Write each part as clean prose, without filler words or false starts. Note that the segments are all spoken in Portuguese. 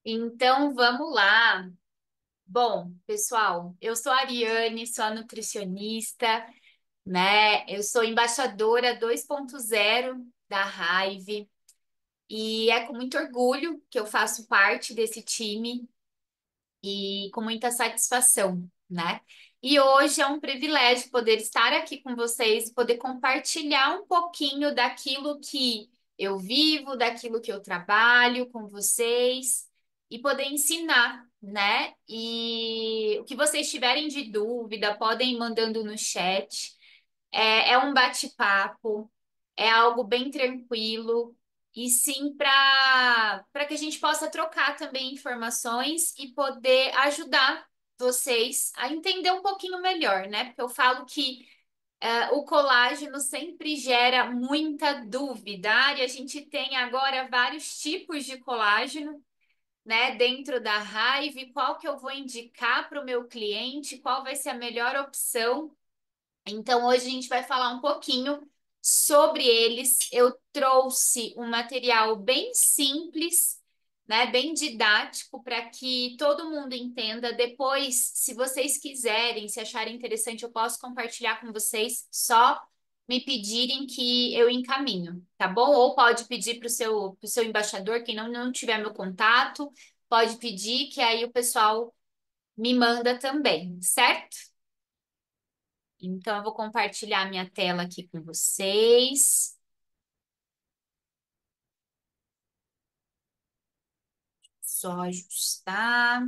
Então, vamos lá. Bom, pessoal, eu sou a Ariane, sou a nutricionista, né? Eu sou embaixadora 2.0 da Hive e é com muito orgulho que eu faço parte desse time e com muita satisfação, né? E hoje é um privilégio poder estar aqui com vocês e poder compartilhar um pouquinho daquilo que eu vivo, daquilo que eu trabalho com vocês e poder ensinar, né? E o que vocês tiverem de dúvida, podem ir mandando no chat. É um bate-papo, é algo bem tranquilo, e sim para que a gente possa trocar também informações e poder ajudar vocês a entender um pouquinho melhor, né? Porque eu falo que o colágeno sempre gera muita dúvida. E a gente tem agora vários tipos de colágeno, né, dentro da Hive, qual que eu vou indicar para o meu cliente, qual vai ser a melhor opção. Então, hoje a gente vai falar um pouquinho sobre eles. Eu trouxe um material bem simples, né, bem didático, para que todo mundo entenda. Depois, se vocês quiserem, se acharem interessante, eu posso compartilhar com vocês. Só me pedirem que eu encaminho, tá bom? Ou pode pedir para o seu embaixador, quem não tiver meu contato, pode pedir, que aí o pessoal me manda também, certo? Então, eu vou compartilhar minha tela aqui com vocês. Só ajustar.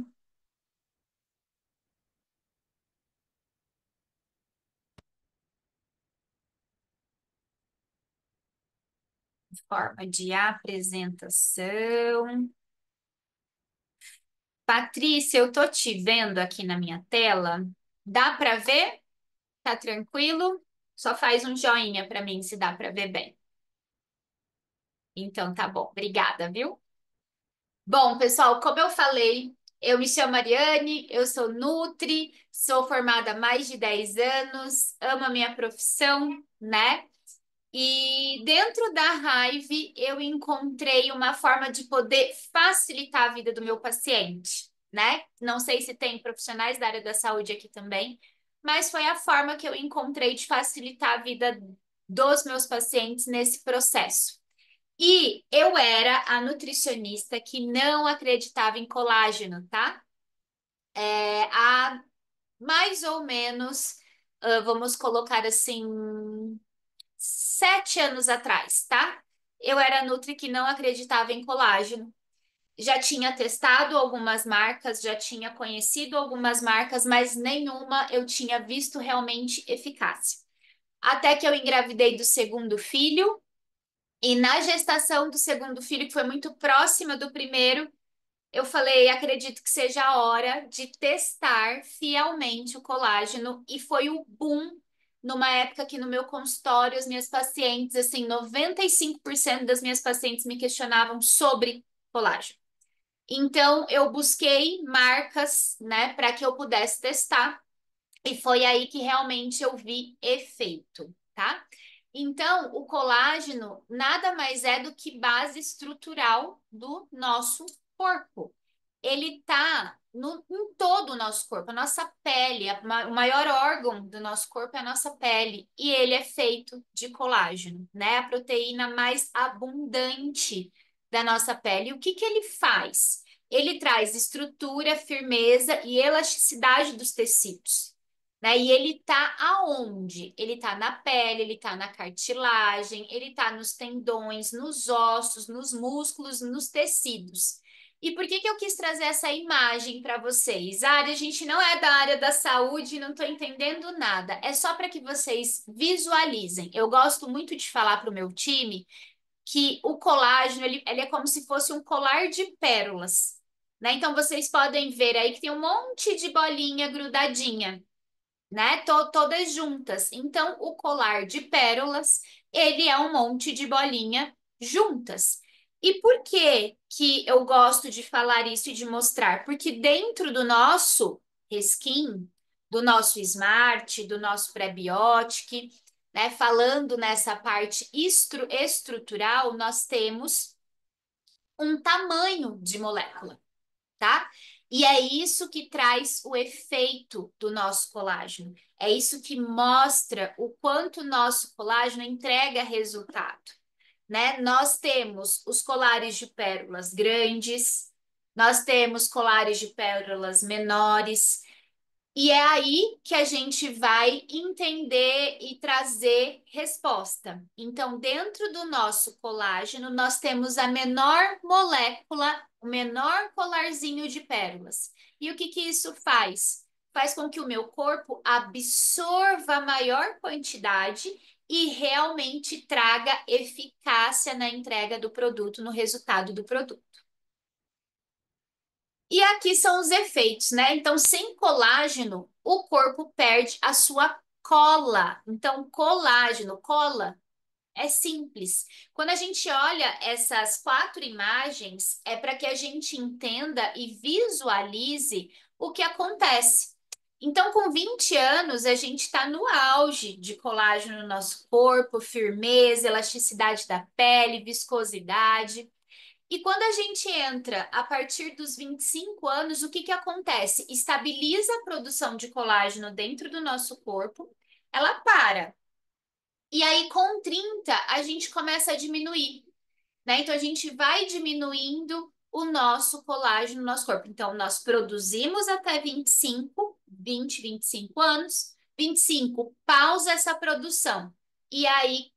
Forma de apresentação. Patrícia, eu tô te vendo aqui na minha tela. Dá para ver? Tá tranquilo? Só faz um joinha para mim se dá para ver bem. Então, tá bom. Obrigada, viu? Bom, pessoal, como eu falei, eu me chamo Ariane, eu sou Nutri, sou formada há mais de 10 anos, amo a minha profissão, né? E dentro da Hive, eu encontrei uma forma de poder facilitar a vida do meu paciente, né? Não sei se tem profissionais da área da saúde aqui também, mas foi a forma que eu encontrei de facilitar a vida dos meus pacientes nesse processo. E eu era a nutricionista que não acreditava em colágeno, tá? Há mais ou menos, vamos colocar assim, 7 anos atrás, tá? Eu era nutri que não acreditava em colágeno. Já tinha testado algumas marcas, já tinha conhecido algumas marcas, mas nenhuma eu tinha visto realmente eficácia. Até que eu engravidei do segundo filho, e na gestação do segundo filho, que foi muito próxima do primeiro, eu falei, acredito que seja a hora de testar fielmente o colágeno, e foi o boom numa época que no meu consultório as minhas pacientes, assim, 95% das minhas pacientes me questionavam sobre colágeno. Então eu busquei marcas, né, para que eu pudesse testar, e foi aí que realmente eu vi efeito, tá? Então, o colágeno nada mais é do que base estrutural do nosso corpo. Ele tá em todo o nosso corpo, a nossa pele, o maior órgão do nosso corpo é a nossa pele, e ele é feito de colágeno, né? A proteína mais abundante da nossa pele. E o que que ele faz? Ele traz estrutura, firmeza e elasticidade dos tecidos, né? E ele tá aonde? Ele tá na pele, ele tá na cartilagem, ele tá nos tendões, nos ossos, nos músculos, nos tecidos. E por que que eu quis trazer essa imagem para vocês? A gente não é da área da saúde, não estou entendendo nada. É só para que vocês visualizem. Eu gosto muito de falar para o meu time que o colágeno ele é como se fosse um colar de pérolas, né? Então vocês podem ver aí que tem um monte de bolinha grudadinha, né? Todas juntas. Então, o colar de pérolas, ele é um monte de bolinha juntas. E por que que eu gosto de falar isso e de mostrar? Porque dentro do nosso Reskin, do nosso Smart, do nosso Prebiotic, né? Falando nessa parte estrutural, nós temos um tamanho de molécula. tá? E é isso que traz o efeito do nosso colágeno. É isso que mostra o quanto o nosso colágeno entrega resultado, né? Nós temos os colares de pérolas grandes, nós temos colares de pérolas menores, e é aí que a gente vai entender e trazer resposta. Então, dentro do nosso colágeno, nós temos a menor molécula, o menor colarzinho de pérolas. E o que que isso faz? Faz com que o meu corpo absorva a maior quantidade e realmente traga eficácia na entrega do produto, no resultado do produto. E aqui são os efeitos, né? Então, sem colágeno, o corpo perde a sua cola. Então, colágeno, cola, é simples. Quando a gente olha essas quatro imagens, é para que a gente entenda e visualize o que acontece. Então, com 20 anos, a gente está no auge de colágeno no nosso corpo, firmeza, elasticidade da pele, viscosidade. E quando a gente entra a partir dos 25 anos, o que que acontece? Estabiliza a produção de colágeno dentro do nosso corpo, ela para. E aí, com 30 a gente começa a diminuir, né? Então, a gente vai diminuindo o nosso colágeno no nosso corpo. Então, nós produzimos até 25 anos, 25 pausa essa produção. E aí,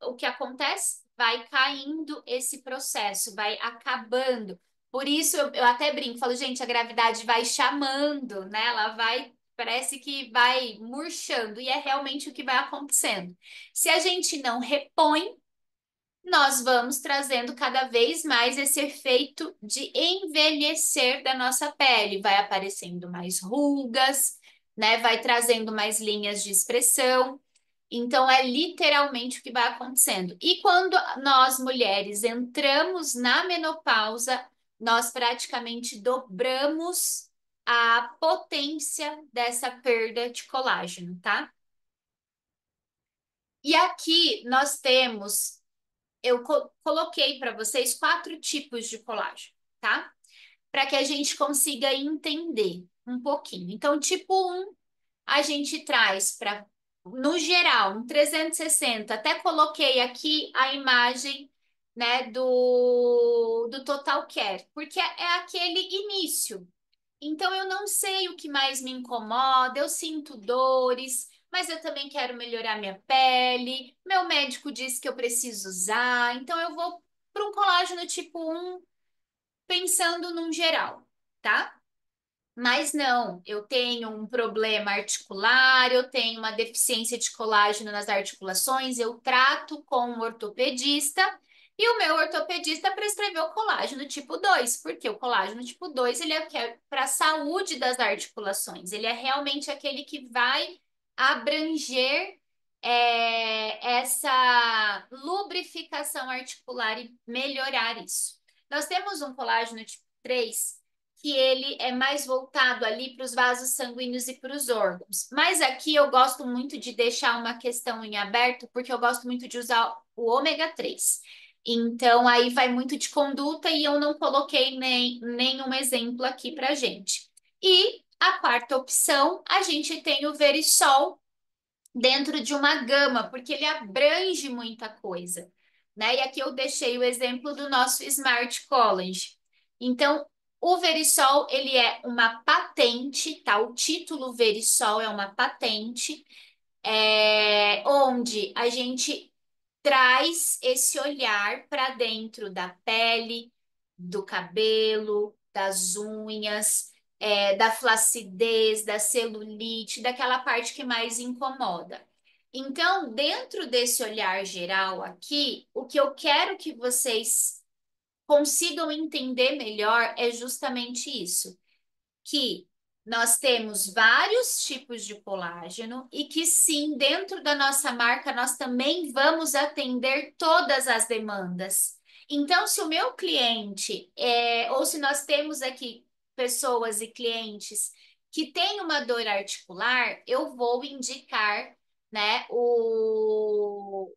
o que acontece? Vai caindo esse processo, vai acabando. Por isso eu até brinco, falo, gente, a gravidade vai chamando, né? Ela vai, parece que vai murchando, e é realmente o que vai acontecendo. Se a gente não repõe, nós vamos trazendo cada vez mais esse efeito de envelhecer da nossa pele. Vai aparecendo mais rugas, né? Vai trazendo mais linhas de expressão. Então, é literalmente o que vai acontecendo. E quando nós mulheres entramos na menopausa, nós praticamente dobramos a potência dessa perda de colágeno, tá? E aqui nós temos, eu coloquei para vocês quatro tipos de colágeno, tá? Para que a gente consiga entender um pouquinho. Então, tipo um a gente traz para, no geral, um 360. Até coloquei aqui a imagem, né, do Total Care, porque é aquele início. Então, eu não sei o que mais me incomoda, eu sinto dores, mas eu também quero melhorar minha pele. Meu médico disse que eu preciso usar, então eu vou para um colágeno tipo um pensando num geral, tá? Mas não, eu tenho um problema articular, eu tenho uma deficiência de colágeno nas articulações, eu trato com um ortopedista e o meu ortopedista prescreveu colágeno tipo 2, porque o colágeno tipo 2 ele é para a saúde das articulações, ele é realmente aquele que vai abranger essa lubrificação articular e melhorar isso. Nós temos um colágeno tipo 3 que ele é mais voltado ali para os vasos sanguíneos e para os órgãos. Mas aqui eu gosto muito de deixar uma questão em aberto, porque eu gosto muito de usar o ômega 3. Então, aí vai muito de conduta e eu não coloquei nenhum exemplo aqui para gente. E a quarta opção, a gente tem o Verisol, dentro de uma gama, porque ele abrange muita coisa, né? E aqui eu deixei o exemplo do nosso Smart College. Então, o Verisol, ele é uma patente, tá? O título Verisol é uma patente, onde a gente traz esse olhar para dentro da pele, do cabelo, das unhas, da flacidez, da celulite, daquela parte que mais incomoda. Então, dentro desse olhar geral aqui, o que eu quero que vocês consigam entender melhor é justamente isso, que nós temos vários tipos de colágeno e que sim, dentro da nossa marca, nós também vamos atender todas as demandas. Então, se o meu cliente, ou se nós temos aqui pessoas e clientes que têm uma dor articular, eu vou indicar, né, o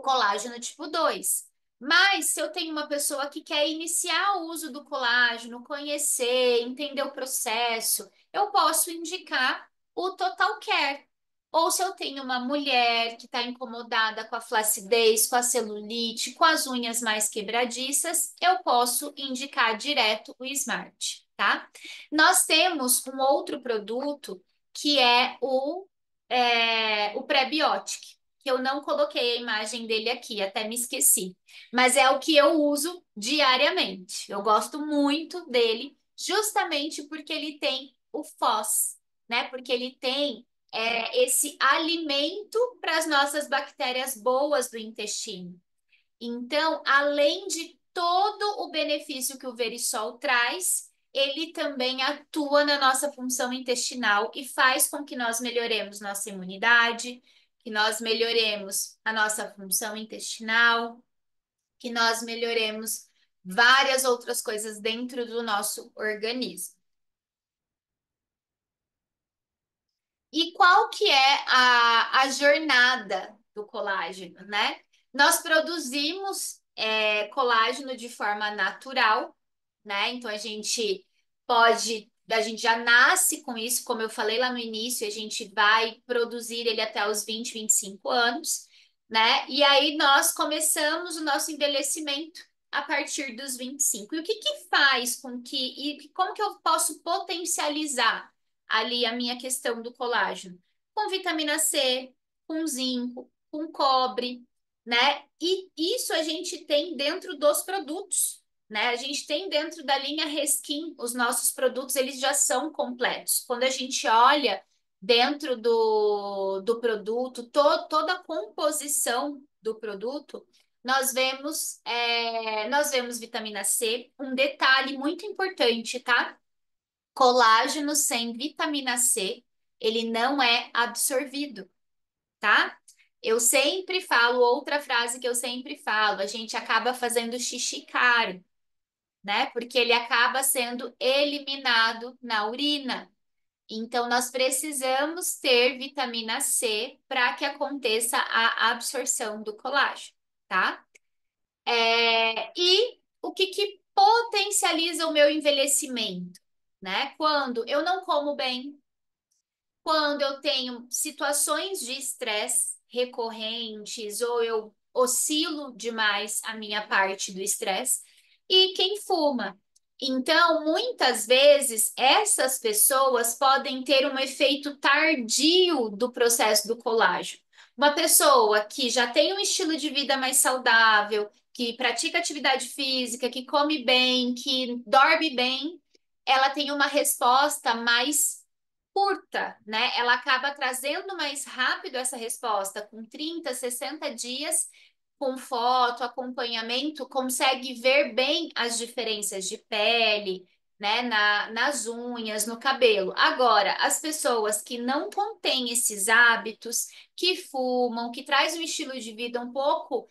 colágeno tipo 2. Mas se eu tenho uma pessoa que quer iniciar o uso do colágeno, conhecer, entender o processo, eu posso indicar o Total Care. Ou se eu tenho uma mulher que está incomodada com a flacidez, com a celulite, com as unhas mais quebradiças, eu posso indicar direto o Smart, tá? Nós temos um outro produto que é o Prebiotic, que eu não coloquei a imagem dele aqui, até me esqueci. Mas é o que eu uso diariamente. Eu gosto muito dele, justamente porque ele tem o FOS, né? Porque ele tem esse alimento para as nossas bactérias boas do intestino. Então, além de todo o benefício que o Verisol traz, ele também atua na nossa função intestinal e faz com que nós melhoremos nossa imunidade, que nós melhoremos a nossa função intestinal, que nós melhoremos várias outras coisas dentro do nosso organismo. E qual que é a jornada do colágeno, né? Nós produzimos colágeno de forma natural, né? Então a gente já nasce com isso, como eu falei lá no início, a gente vai produzir ele até os 20, 25 anos, né? E aí nós começamos o nosso envelhecimento a partir dos 25. E o que que faz com que, e como que eu posso potencializar ali a minha questão do colágeno? Com vitamina C, com zinco, com cobre, né? E isso a gente tem dentro dos produtos, né? A gente tem dentro da linha Reskin, os nossos produtos, eles já são completos. Quando a gente olha dentro do produto, toda a composição do produto, nós vemos vitamina C. Um detalhe muito importante, tá? Colágeno sem vitamina C, ele não é absorvido, tá? Eu sempre falo, outra frase que eu sempre falo, a gente acaba fazendo xixi caro, né? Porque ele acaba sendo eliminado na urina. Então, nós precisamos ter vitamina C para que aconteça a absorção do colágeno, tá? E o que que potencializa o meu envelhecimento, né? Quando eu não como bem, quando eu tenho situações de estresse recorrentes ou eu oscilo demais a minha parte do estresse, e quem fuma. Então, muitas vezes, essas pessoas podem ter um efeito tardio do processo do colágeno. Uma pessoa que já tem um estilo de vida mais saudável, que pratica atividade física, que come bem, que dorme bem, ela tem uma resposta mais curta, né? Ela acaba trazendo mais rápido essa resposta, com 30, 60 dias, com foto, acompanhamento, consegue ver bem as diferenças de pele, né? Nas unhas, no cabelo. Agora, as pessoas que não contêm esses hábitos, que fumam, que traz um estilo de vida um pouco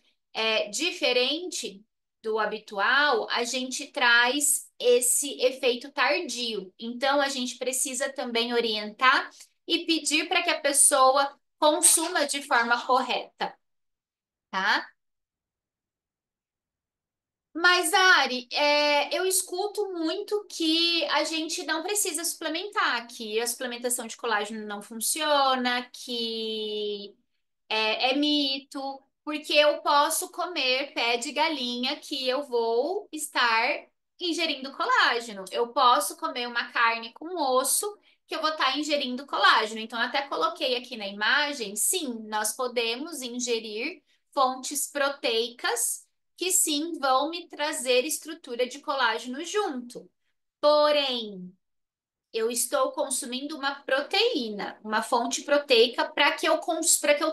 diferente do habitual, a gente traz esse efeito tardio. Então, a gente precisa também orientar e pedir para que a pessoa consuma de forma correta, tá? Mas, Ari, eu escuto muito que a gente não precisa suplementar, que a suplementação de colágeno não funciona, que é mito, porque eu posso comer pé de galinha que eu vou estar ingerindo colágeno. Eu posso comer uma carne com osso que eu vou estar ingerindo colágeno. Então, eu até coloquei aqui na imagem, sim, nós podemos ingerir fontes proteicas que sim vão me trazer estrutura de colágeno junto. Porém, eu estou consumindo uma proteína, uma fonte proteica para que eu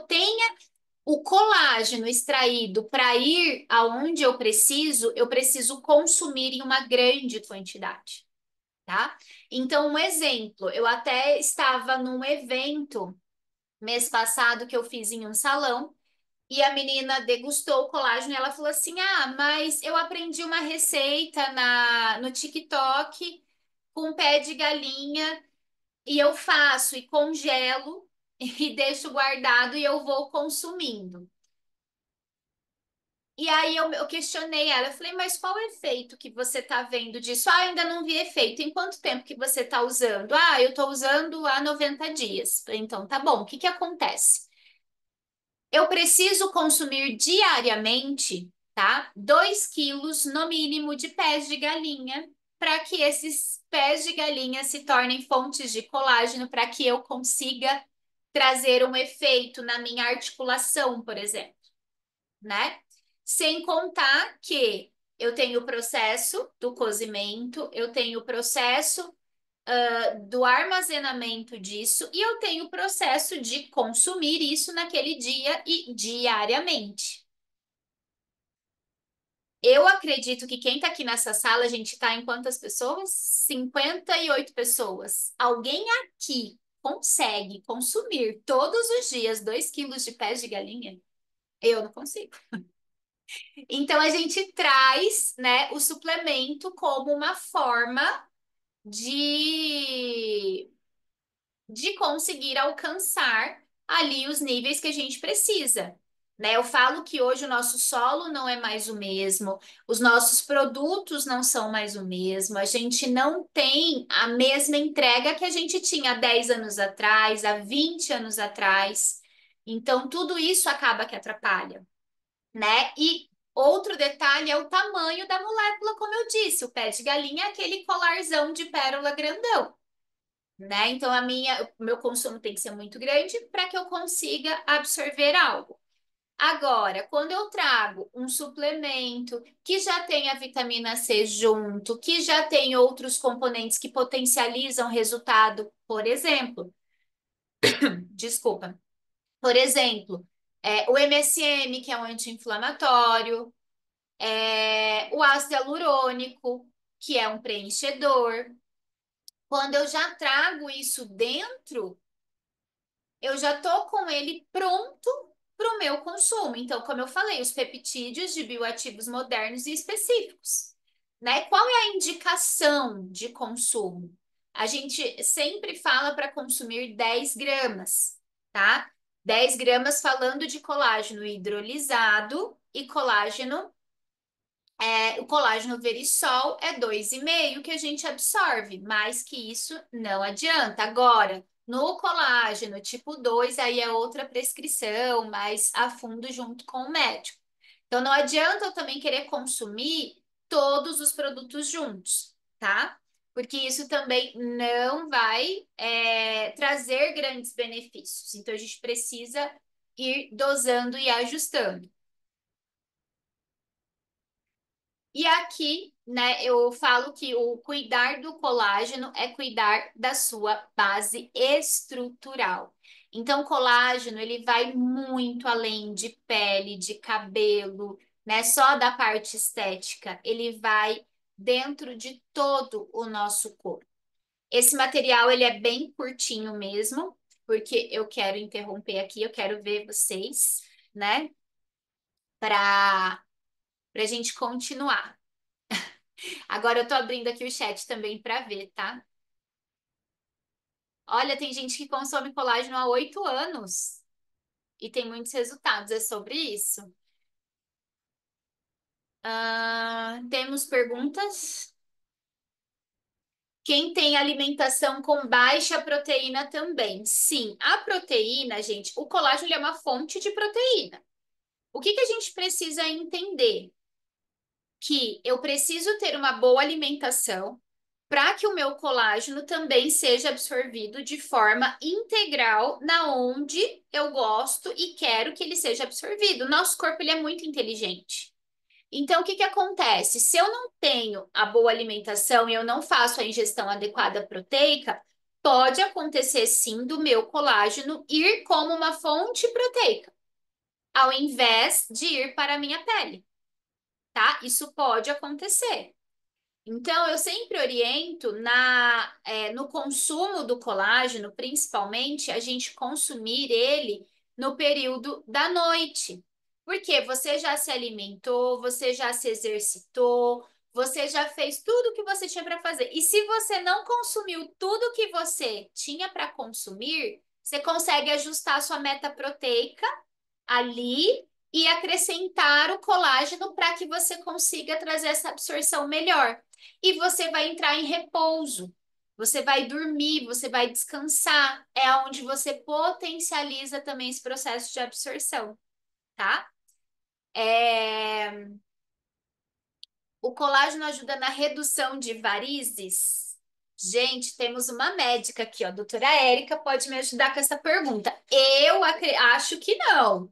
tenha o colágeno extraído para ir aonde eu preciso consumir em uma grande quantidade, tá? Então, um exemplo, eu até estava num evento mês passado que eu fiz em um salão e a menina degustou o colágeno e ela falou assim: "Ah, mas eu aprendi uma receita no TikTok com pé de galinha e eu faço e congelo e deixo guardado e eu vou consumindo." E aí eu questionei ela, eu falei, mas qual o efeito que você está vendo disso? Ah, ainda não vi efeito. Em quanto tempo que você está usando? Ah, eu estou usando há 90 dias. Falei, então, tá bom. O que que acontece? Eu preciso consumir diariamente, tá? 2 quilos no mínimo de pés de galinha para que esses pés de galinha se tornem fontes de colágeno para que eu consiga trazer um efeito na minha articulação, por exemplo, né? Sem contar que eu tenho o processo do cozimento, eu tenho o processo do armazenamento disso e eu tenho o processo de consumir isso naquele dia e diariamente. Eu acredito que quem está aqui nessa sala, a gente está em quantas pessoas? 58 pessoas. Alguém aqui consegue consumir todos os dias 2 quilos de pés de galinha? Eu não consigo. Então a gente traz, né, o suplemento como uma forma de conseguir alcançar ali os níveis que a gente precisa. Né? Eu falo que hoje o nosso solo não é mais o mesmo, os nossos produtos não são mais o mesmo, a gente não tem a mesma entrega que a gente tinha há 10 anos atrás, há 20 anos atrás. Então, tudo isso acaba que atrapalha, né? E outro detalhe é o tamanho da molécula, como eu disse, o pé de galinha é aquele colarzão de pérola grandão, né? Então, o meu consumo tem que ser muito grande para que eu consiga absorver algo. Agora, quando eu trago um suplemento que já tem a vitamina C junto, que já tem outros componentes que potencializam o resultado, por exemplo, desculpa, por exemplo, o MSM, que é um anti-inflamatório, o ácido hialurônico, que é um preenchedor. Quando eu já trago isso dentro, eu já estou com ele pronto para o meu consumo. Então, como eu falei, os peptídeos de bioativos modernos e específicos, né? Qual é a indicação de consumo? A gente sempre fala para consumir 10 gramas, tá? 10 gramas falando de colágeno hidrolisado e colágeno o colágeno verisol é 2,5 que a gente absorve, mais que isso não adianta. Agora, no colágeno tipo 2 aí é outra prescrição, mais a fundo junto com o médico. Então, não adianta eu também querer consumir todos os produtos juntos, tá? Porque isso também não vai trazer grandes benefícios. Então, a gente precisa ir dosando e ajustando. E aqui, né, eu falo que o cuidar do colágeno é cuidar da sua base estrutural. Então, o colágeno, ele vai muito além de pele, de cabelo, né, só da parte estética. Ele vai dentro de todo o nosso corpo. Esse material, ele é bem curtinho mesmo, porque eu quero interromper aqui, eu quero ver vocês, né, para a gente continuar. Agora eu tô abrindo aqui o chat também para ver, tá? Olha, tem gente que consome colágeno há 8 anos e tem muitos resultados. É sobre isso? Temos perguntas? Quem tem alimentação com baixa proteína também? Sim, a proteína, gente, o colágeno ele é uma fonte de proteína. O que que a gente precisa entender? Que eu preciso ter uma boa alimentação para que o meu colágeno também seja absorvido de forma integral na onde eu gosto e quero que ele seja absorvido. O nosso corpo ele é muito inteligente. Então, o que que acontece? Se eu não tenho a boa alimentação e eu não faço a ingestão adequada proteica, pode acontecer sim do meu colágeno ir como uma fonte proteica, ao invés de ir para a minha pele, tá? Isso pode acontecer. Então, eu sempre oriento no consumo do colágeno, principalmente, a gente consumir ele no período da noite. Porque você já se alimentou, você já se exercitou, você já fez tudo o que você tinha para fazer. E se você não consumiu tudo que você tinha para consumir, você consegue ajustar a sua meta proteica ali e acrescentar o colágeno para que você consiga trazer essa absorção melhor. E você vai entrar em repouso. Você vai dormir, você vai descansar. É onde você potencializa também esse processo de absorção, tá? É, o colágeno ajuda na redução de varizes? Gente, temos uma médica aqui, ó, a doutora Érica, pode me ajudar com essa pergunta. Acho que não.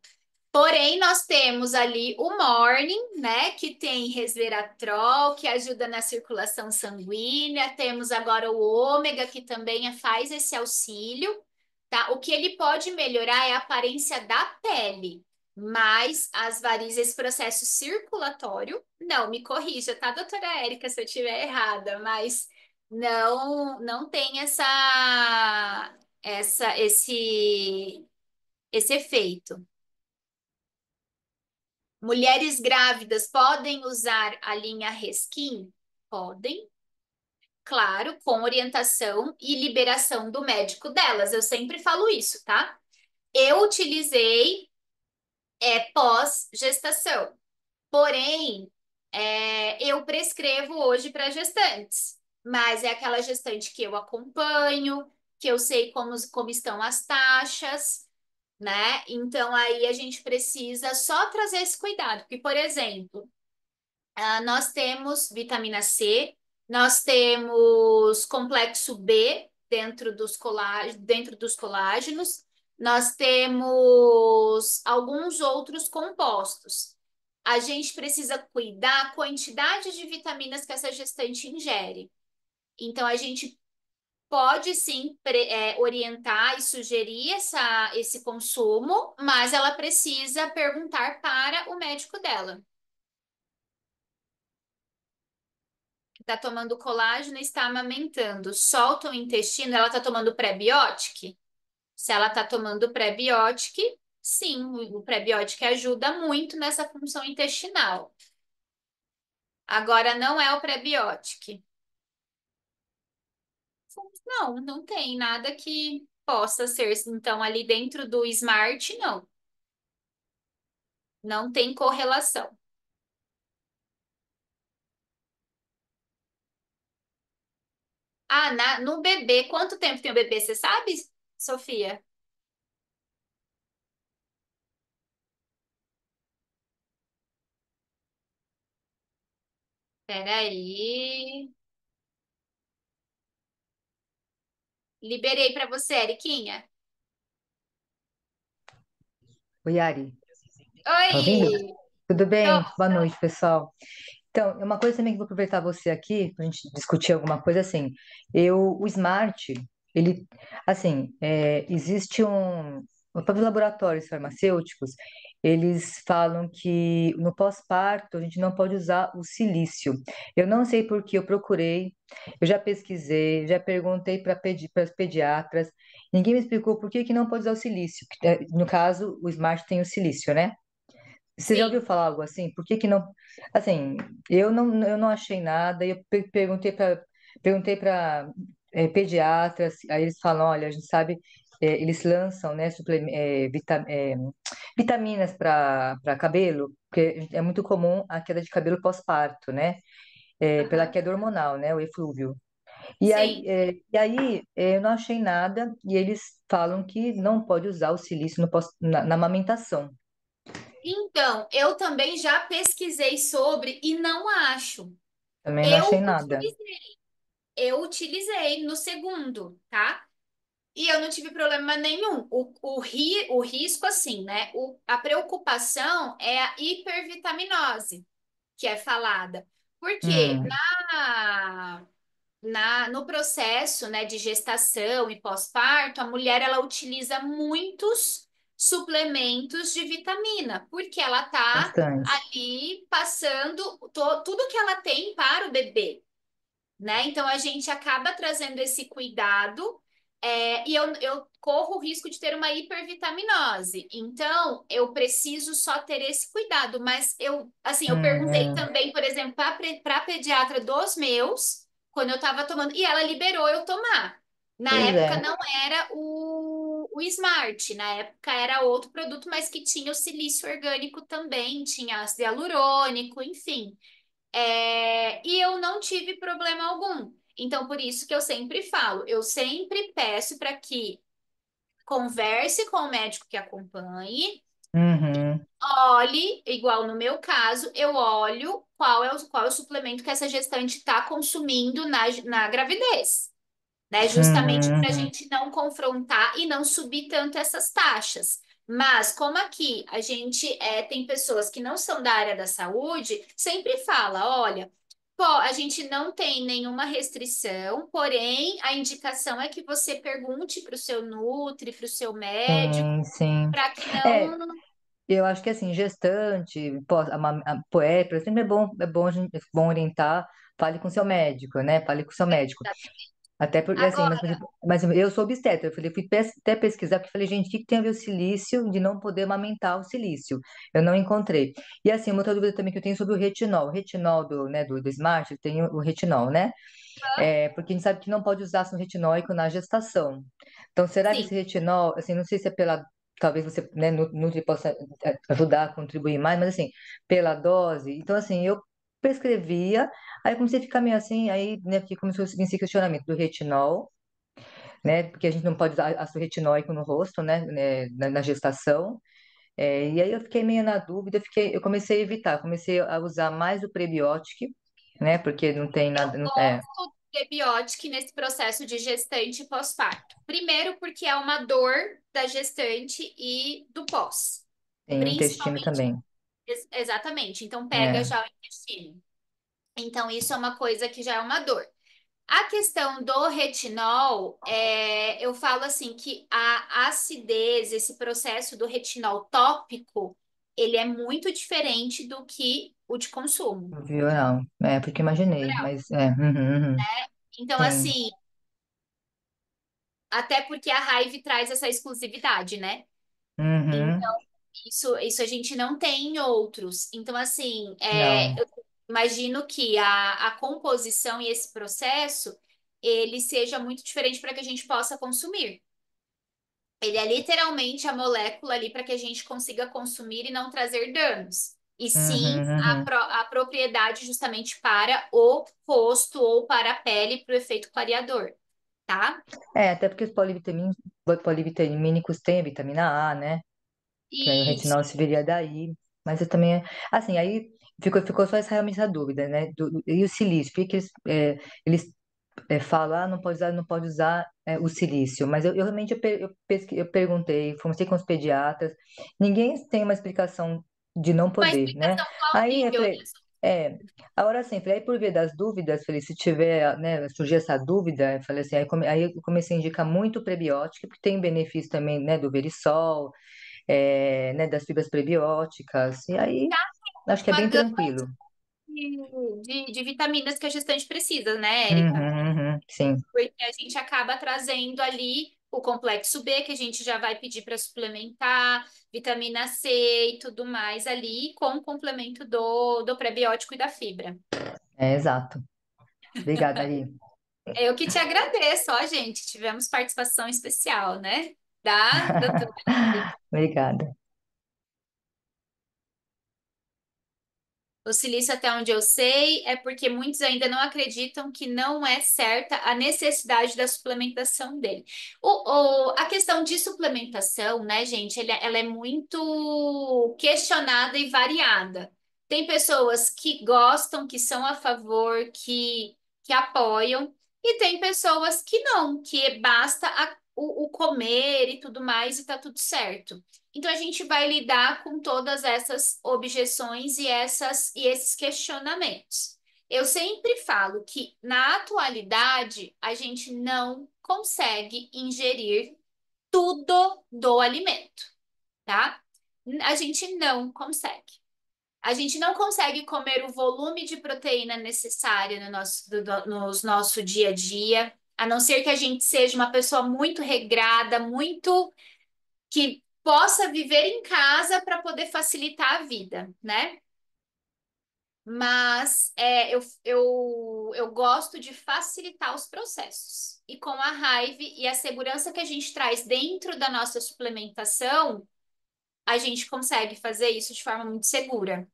Porém, nós temos ali o Morning, né, que tem resveratrol, que ajuda na circulação sanguínea. Temos agora o ômega, que também faz esse auxílio, tá? O que ele pode melhorar é a aparência da pele, mas as varizes, esse processo circulatório, não, me corrija, tá, doutora Érica, se eu estiver errada, mas não tem esse efeito. Mulheres grávidas podem usar a linha Reskin? Podem, claro, com orientação e liberação do médico delas. Eu sempre falo isso, tá? Eu utilizei pós-gestação, porém, eu prescrevo hoje para gestantes, mas é aquela gestante que eu acompanho, que eu sei como estão as taxas, né? Então aí a gente precisa só trazer esse cuidado, porque, por exemplo, nós temos vitamina C, nós temos complexo B dentro dos colágenos, nós temos alguns outros compostos. A gente precisa cuidar a quantidade de vitaminas que essa gestante ingere. Então, a gente pode sim orientar e sugerir esse consumo, mas ela precisa perguntar para o médico dela. Está tomando colágeno e está amamentando, solta o intestino, ela está tomando pré-biótico? Se ela está tomando pré-biótico, sim, o pré-biótico ajuda muito nessa função intestinal. Agora, não é o pré-biótico. Não tem nada que possa ser. Então, ali dentro do Smart, não. Não tem correlação. Ah, no bebê, quanto tempo tem o bebê, você sabe, Sofia? Peraí. Liberei para você, Eriquinha. Oi, Ari, tá ouvindo? Oi! Tudo Tô. bem? Boa noite, pessoal. Então, é uma coisa também que eu vou aproveitar você aqui para a gente discutir alguma coisa assim. O Smart, ele, assim, existe os próprios laboratórios farmacêuticos, eles falam que no pós-parto a gente não pode usar o silício. Eu não sei por que eu procurei, eu já pesquisei, já perguntei para os pediatras, ninguém me explicou por que que não pode usar o silício. No caso, o Smart tem o silício, né? Você já ouviu Sim, falar algo assim? Por que que não? Assim, eu não achei nada. E eu perguntei para pediatras. Aí eles falam, olha, a gente sabe, eles lançam, né, vitaminas para cabelo, porque é muito comum a queda de cabelo pós-parto, né? Pela aham, queda hormonal, né, o eflúvio. E aí, sim. eu não achei nada. E eles falam que não pode usar o silício na amamentação. Então, eu também já pesquisei sobre e não acho. Também não Eu achei nada. utilizei, eu utilizei no segundo, tá? E eu não tive problema nenhum. O risco, assim, né? A preocupação é a hipervitaminose, que é falada. Porque Hum. no processo, né, de gestação e pós-parto, a mulher ela utiliza muitos suplementos de vitamina, porque ela tá Bastante. ali passando tudo que ela tem para o bebê, né? Então a gente acaba trazendo esse cuidado. E eu corro o risco de ter uma hipervitaminose. Então, eu preciso só ter esse cuidado. Mas assim, eu perguntei É. também, por exemplo, para a pediatra dos meus, quando eu estava tomando, e ela liberou eu tomar. Na Pois época é. não era o Smart. Na época era outro produto, mas que tinha o silício orgânico também, tinha ácido hialurônico, enfim. E eu não tive problema algum. Então, por isso que eu sempre falo, eu sempre peço para que converse com o médico que acompanhe, Uhum, olhe, igual no meu caso, eu olho qual é o suplemento que essa gestante está consumindo na gravidez, né? Justamente uhum, para a uhum. gente não confrontar e não subir tanto essas taxas. Mas como aqui a gente tem pessoas que não são da área da saúde, sempre fala, olha, pô, a gente não tem nenhuma restrição, porém a indicação é que você pergunte para o seu nutri, para o seu médico, Sim, sim. para que É, não. eu acho que assim, gestante, puérpera, sempre é bom, é bom orientar, fale com seu médico, né? Fale com seu médico. Até porque, assim, mas, Agora, por exemplo, mas eu sou obstetra, eu falei, até pesquisar, porque falei, gente, o que que tem a ver o silício de não poder amamentar o silício? Eu não encontrei. E assim, uma outra dúvida também que eu tenho sobre o retinol. O retinol do Smart, tem o retinol, né? Porque a gente sabe que não pode usar ácido retinóico na gestação. Então, será que sim, esse retinol, assim, não sei se é pela, talvez você, né, Nutri possa ajudar a contribuir mais, mas assim, pela dose. Então, assim, eu prescrevia, aí comecei a ficar meio assim, aí, né, porque começou esse questionamento do retinol, né, porque a gente não pode usar ácido retinóico no rosto, né, na gestação. E aí eu fiquei meio na dúvida, eu comecei a evitar, comecei a usar mais o prebiótico, né, porque não tem eu nada, gosto do prebiótico nesse processo de gestante e pós-parto. Primeiro, porque é uma dor da gestante e do pós. tem o intestino Principalmente, também. exatamente. Então, pega É. já o intestino. Então, isso é uma coisa que já é uma dor. A questão do retinol, eu falo assim que a acidez, esse processo do retinol tópico, ele é muito diferente do que o de consumo. Viu? Não. Porque imaginei, mas uhum, Então, sim. assim, até porque a Hive traz essa exclusividade, né? Uhum, Então, isso a gente não tem em outros. Então, assim, não. eu imagino que a composição e esse processo, ele seja muito diferente para que a gente possa consumir. Ele é literalmente a molécula ali para que a gente consiga consumir e não trazer danos. E sim, Uhum, a, uhum. pro- a propriedade justamente para o rosto ou para a pele, para o efeito clareador, tá? Até porque os polivitamínicos têm a vitamina A, né? Que aí o Isso. retinol se viria daí. Mas eu também, assim, aí ficou só realmente essa dúvida, né? E o silício, por que que eles falam, não pode usar o silício? Mas eu realmente eu perguntei, conversei com os pediatras, ninguém tem uma explicação de não Uma poder, né? explicação Aí eu plausível, né? falei, agora sim, falei, aí por via das dúvidas, falei, se tiver, né, surgir essa dúvida, eu falei assim, aí eu comecei a indicar muito prebiótico, porque tem benefício também, né, do verisol, né, das fibras prebióticas, e aí acho que é Uma bem gama tranquilo. de vitaminas que a gestante precisa, né, Érica? Uhum, uhum, sim, Porque a gente acaba trazendo ali o complexo B, que a gente já vai pedir para suplementar, vitamina C e tudo mais ali, com o complemento do prebiótico e da fibra. exato. Obrigada, Ari. Eu que te agradeço, ó, gente. Tivemos participação especial, né? Da doutora. Obrigada. O silício, até onde eu sei, é porque muitos ainda não acreditam que não é certa a necessidade da suplementação dele. A questão de suplementação, né, gente, ela é muito questionada e variada. Tem pessoas que gostam, que são a favor, que apoiam, e tem pessoas que não, que basta o comer e tudo mais e tá tudo certo. Então a gente vai lidar com todas essas objeções e esses questionamentos. Eu sempre falo que na atualidade a gente não consegue ingerir tudo do alimento, tá? A gente não consegue. A gente não consegue comer o volume de proteína necessário no nosso dia a dia, a não ser que a gente seja uma pessoa muito regrada, muito que possa viver em casa para poder facilitar a vida, né? Mas eu eu gosto de facilitar os processos. E com a Hive e a segurança que a gente traz dentro da nossa suplementação, a gente consegue fazer isso de forma muito segura.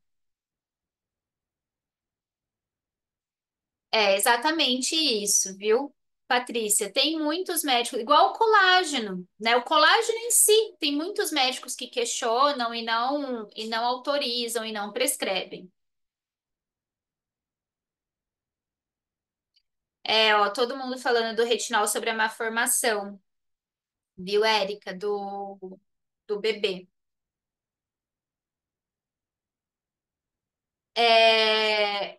É exatamente isso, viu, Patrícia? Tem muitos médicos, igual o colágeno, né? O colágeno em si, tem muitos médicos que questionam e não autorizam e não prescrevem. É, ó, todo mundo falando do retinol sobre a má formação, viu, Érica, do bebê. É,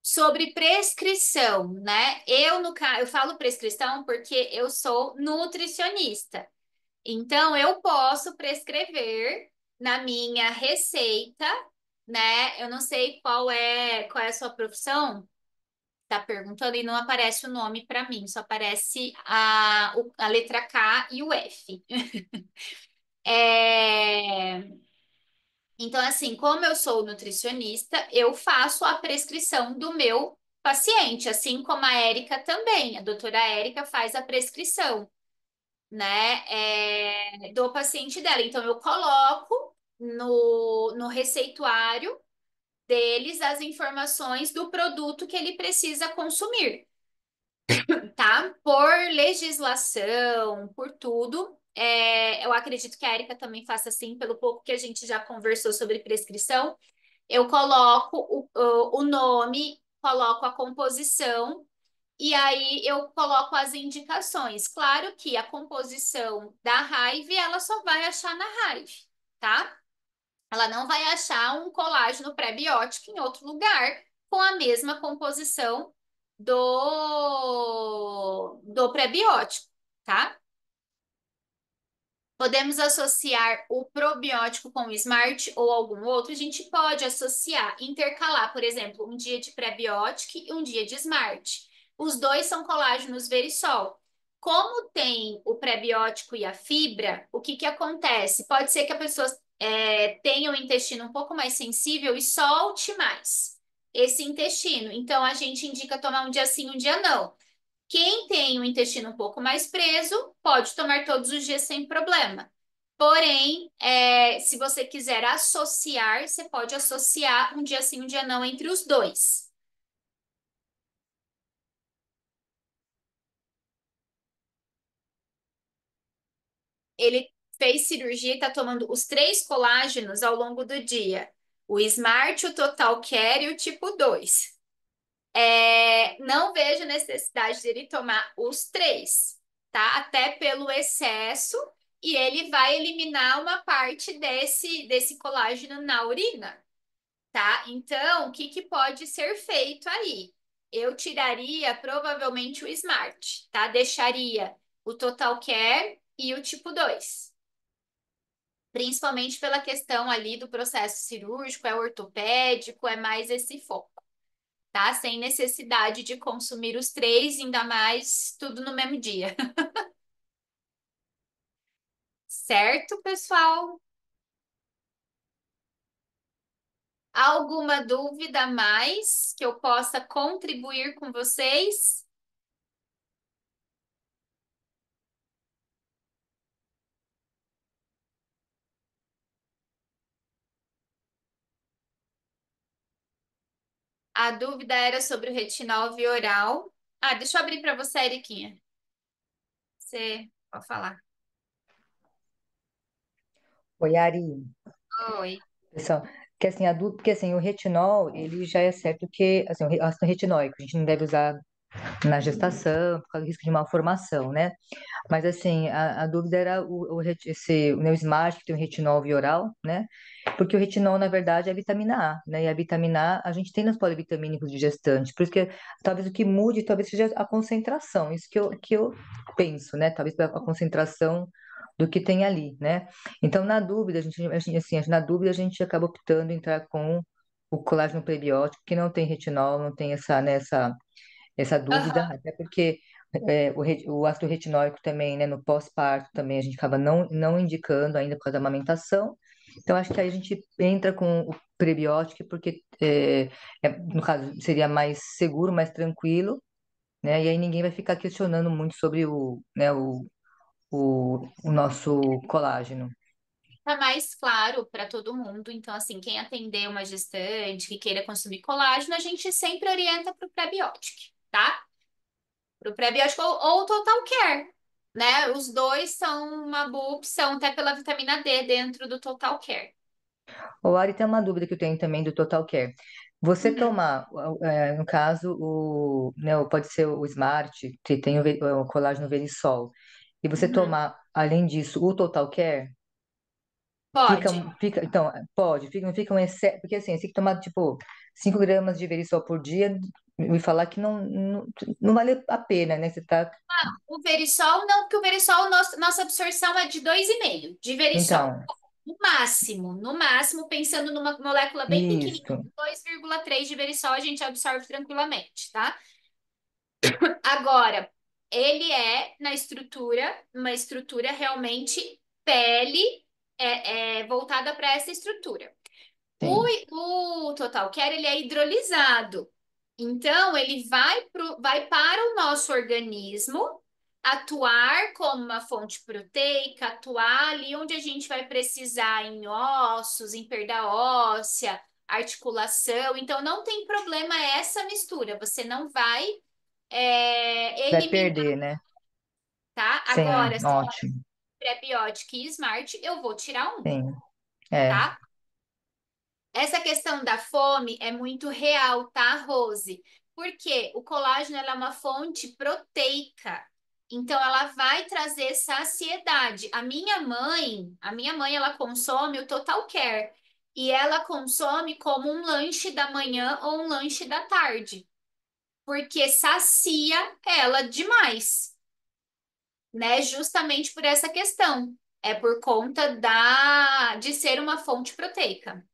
sobre prescrição, né? Eu falo prescrição porque eu sou nutricionista. Então, eu posso prescrever na minha receita, né? Eu não sei qual é a sua profissão, tá perguntando e não aparece o nome para mim, só aparece a letra K e o F. É, então, assim, como eu sou nutricionista, eu faço a prescrição do meu paciente, assim como a Érica também. A doutora Érica faz a prescrição, né, do paciente dela. Então, eu coloco no receituário deles as informações do produto que ele precisa consumir, tá? Por legislação, por tudo. Eu acredito que a Erika também faça assim, pelo pouco que a gente já conversou sobre prescrição. Eu coloco o nome, coloco a composição e aí eu coloco as indicações. Claro que a composição da Hive, ela só vai achar na Hive, tá? Ela não vai achar um colágeno pré-biótico em outro lugar com a mesma composição do pré-biótico, tá? Podemos associar o probiótico com o Smart ou algum outro? A gente pode associar, intercalar, por exemplo, um dia de pré-biótico e um dia de Smart. Os dois são colágenos verisol. Como tem o pré-biótico e a fibra, o que que acontece? Pode ser que a pessoa tenha o intestino um pouco mais sensível e solte mais esse intestino. Então, a gente indica tomar um dia sim, um dia não. Quem tem o intestino um pouco mais preso, pode tomar todos os dias sem problema. Porém, se você quiser associar, você pode associar um dia sim, um dia não entre os dois. Ele fez cirurgia e está tomando os três colágenos ao longo do dia: o Smart, o Total Care e o tipo 2. Não vejo necessidade dele tomar os três, tá? Até pelo excesso, e ele vai eliminar uma parte desse colágeno na urina, tá? Então, o que que pode ser feito aí? Eu tiraria provavelmente o Smart, tá? Deixaria o Total Care e o tipo 2, principalmente pela questão ali do processo cirúrgico, é ortopédico, é mais esse foco, tá? Sem necessidade de consumir os três, ainda mais tudo no mesmo dia. Certo, pessoal? Alguma dúvida a mais que eu possa contribuir com vocês? A dúvida era sobre o retinol via oral. Ah, deixa eu abrir para você, Eriquinha. Você pode falar. Oi, Ari. Oi. Pessoal, que assim, porque assim, o retinol, ele já é certo que, assim, o ácido retinóico, a gente não deve usar na gestação, por causa do risco de malformação, né? Mas assim, a dúvida era o Neosmart, que tem o retinol via oral, né? Porque o retinol, na verdade, é vitamina A, né? E a vitamina A a gente tem nos polivitamínicos de gestante. Por isso que talvez o que mude, talvez seja a concentração. Isso que eu penso, né? Talvez a concentração do que tem ali, né? Então, na dúvida, assim, na dúvida a gente acaba optando em entrar com o colágeno prebiótico, que não tem retinol, não tem essa dúvida, Aham. até porque o ácido retinóico também, né, no pós-parto também a gente acaba não indicando ainda por causa da amamentação. Então, acho que aí a gente entra com o prebiótico, porque, no caso, seria mais seguro, mais tranquilo, né? E aí ninguém vai ficar questionando muito sobre o nosso colágeno. Tá mais claro para todo mundo. Então, assim, quem atender uma gestante que queira consumir colágeno, a gente sempre orienta para o pré-biótico, tá? Para o pré-biótico ou Total Care, né? Os dois são uma boa opção, até pela vitamina D dentro do Total Care. O Ari, tem uma dúvida que eu tenho também do Total Care. Você Uhum, tomar, no caso, pode ser o Smart, que tem o colágeno Verisol, e você uhum. tomar, além disso, o Total Care, fica, Pode. então, não fica um excesso, porque assim, você tem que tomar, tipo, 5 gramas de Verisol por dia, me falar que não vale a pena, né? Você tá, O Verisol, não, porque o Verisol, nossa absorção é de 2,5 de Verisol. então, No máximo, pensando numa molécula bem pequenininha, isso, 2,3 de Verisol a gente absorve tranquilamente, tá? Agora, ele é na estrutura, uma estrutura realmente pele voltada para essa estrutura. sim, O Total Care, ele é hidrolisado. Então, ele vai para o nosso organismo atuar como uma fonte proteica, atuar ali onde a gente vai precisar em ossos, em perda óssea, articulação. Então, não tem problema essa mistura. Você não vai vai eliminar, perder, né? tá? Sim, Agora, se ótimo, pré-biótico e Smart, eu vou tirar um, sim, é, tá? Essa questão da fome é muito real, tá, Rose? Porque o colágeno ela é uma fonte proteica. Então ela vai trazer saciedade. A minha mãe ela consome o Total Care e ela consome como um lanche da manhã ou um lanche da tarde, porque sacia ela demais, né? Justamente por essa questão. É por conta de ser uma fonte proteica.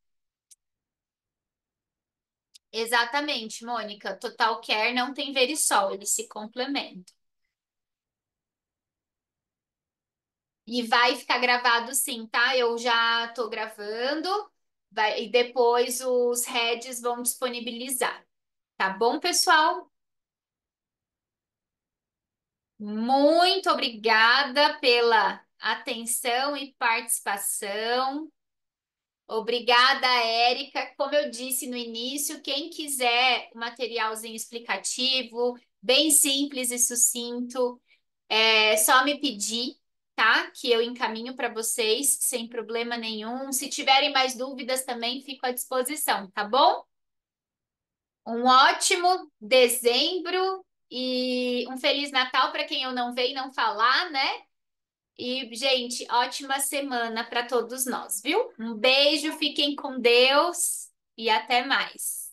Exatamente, Mônica. Total Care não tem Verisol, eles se complementam. E vai ficar gravado sim, tá? Eu já tô gravando, e depois os heads vão disponibilizar. Tá bom, pessoal? Muito obrigada pela atenção e participação. Obrigada, Érica. Como eu disse no início, quem quiser um materialzinho explicativo, bem simples e sucinto, é só me pedir, tá? Que eu encaminho para vocês sem problema nenhum. Se tiverem mais dúvidas também, fico à disposição, tá bom? Um ótimo dezembro e um Feliz Natal para quem eu não vejo e não falar, né? E, gente, ótima semana para todos nós, viu? Um beijo, fiquem com Deus e até mais.